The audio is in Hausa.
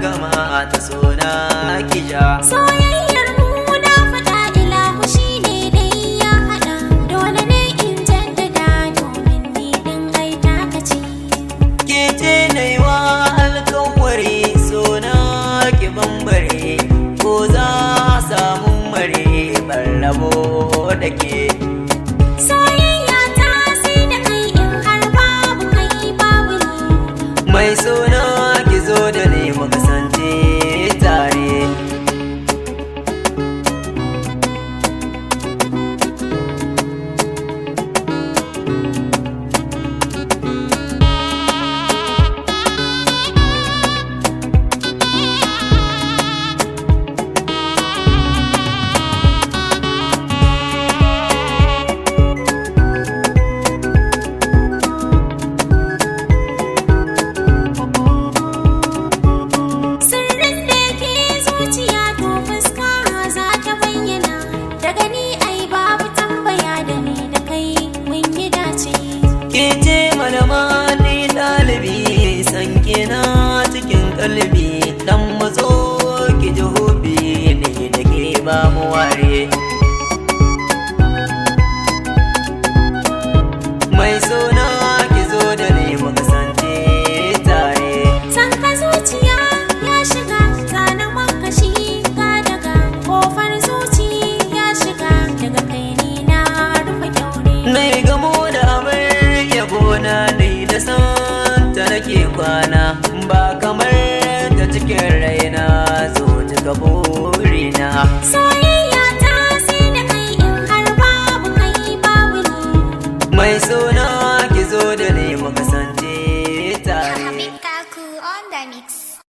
gama ta sona kija. Soyayyar mu na faɗa ilahu shi ne dai ya haɗa. Dole ne in jaddada domin ni ɗin ai taka ce. Ke ce naiwa alkawari sona ki bambare, ko za samu mare ban rabo da ke. Soyayya ta sai da kai in har babu kai babu ni. Mai sona ki zo da ni mu kasance tare. Sirrin da yake zuciya to fuska za ta bayyana. Daga ni ai babu tambaya da ni da kai mun yi dace. Ke ce malama ni ɗalibi, san kina cikin kalbi. Dan mazo ki ji hobi ne da ke ba mu ware. Mai sona ki zo da ni mu kasance tare. San ka zuciya ya shiga zanen makashi ka daga kofar zuci ya shiga daga kai ni na rufe kyaure. Nai gamo da amar yabo na ni da san ta nake kwana, ba kamar ta cikin raina zo cika burina. Soyayya ta sai da kai in har babu kai babu ni. Mai sona